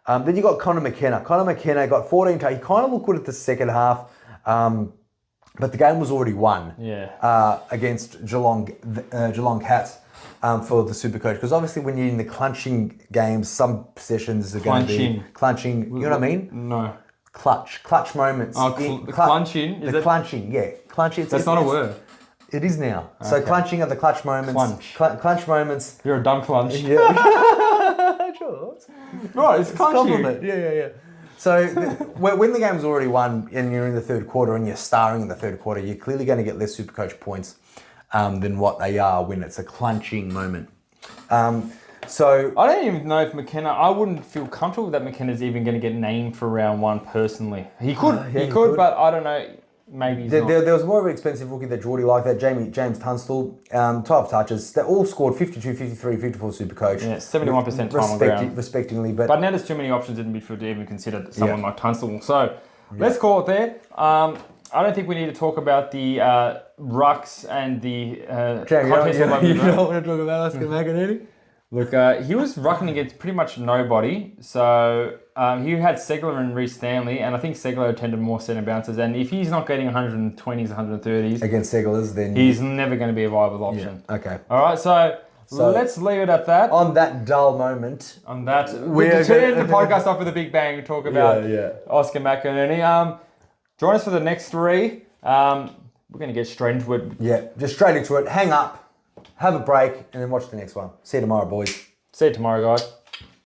[SPEAKER 2] Then you got Connor McKenna. Connor McKenna got 14 touches. He kind of looked good at the second half. But the game was already won.
[SPEAKER 1] Yeah.
[SPEAKER 2] Against Geelong Cats. For the Supercoach, because obviously when you're in the clenching games, some possessions are going to be clenching. You know what I mean?
[SPEAKER 1] No.
[SPEAKER 2] Clutch moments.
[SPEAKER 1] Oh, clenching.
[SPEAKER 2] Clenching, yeah, clenching.
[SPEAKER 1] That's not a word.
[SPEAKER 2] It is now. Okay. So clenching are the clutch moments. Clutch moments.
[SPEAKER 1] You're a dumb clunch.
[SPEAKER 2] Yeah. Sure.
[SPEAKER 1] Right, it's clenching.
[SPEAKER 2] Compliment. Yeah. So when the game's already won and you're in the third quarter and you're starring in the third quarter, you're clearly going to get less Supercoach points than what they are when it's a clenching moment. So
[SPEAKER 1] I don't even know if McKenna. I wouldn't feel comfortable that McKenna's even going to get named for round 1 personally. He could, he could, but I don't know. Maybe he's not.
[SPEAKER 2] There was more of an expensive rookie that Geordie liked, that James Tunstall, 12 touches. They all scored 52, 53, 54 Supercoach.
[SPEAKER 1] Yeah, 71% time on ground.
[SPEAKER 2] Respectively. But
[SPEAKER 1] now there's too many options in midfield to even consider someone like Tunstall. So let's call it there. I don't think we need to talk about the rucks and the
[SPEAKER 2] Jack,
[SPEAKER 1] contest.
[SPEAKER 2] you don't want to talk about Oscar McInerney?
[SPEAKER 1] Look, he was rucking against pretty much nobody. So he had Segler and Reece Stanley, and I think Segler attended more centre bounces. And if he's not getting 120s, 130s
[SPEAKER 2] Against Segler's, then...
[SPEAKER 1] he's never going to be a viable option.
[SPEAKER 2] Yeah, okay.
[SPEAKER 1] All right, so let's leave it at that.
[SPEAKER 2] On that dull moment...
[SPEAKER 1] On that, we're turn the podcast off with a big bang and talk about Oscar McInerney. Join us for the next 3. We're going to get straight into it.
[SPEAKER 2] Yeah, just straight into it. Hang up, have a break, and then watch the next one. See you tomorrow, boys.
[SPEAKER 1] See you tomorrow, guys.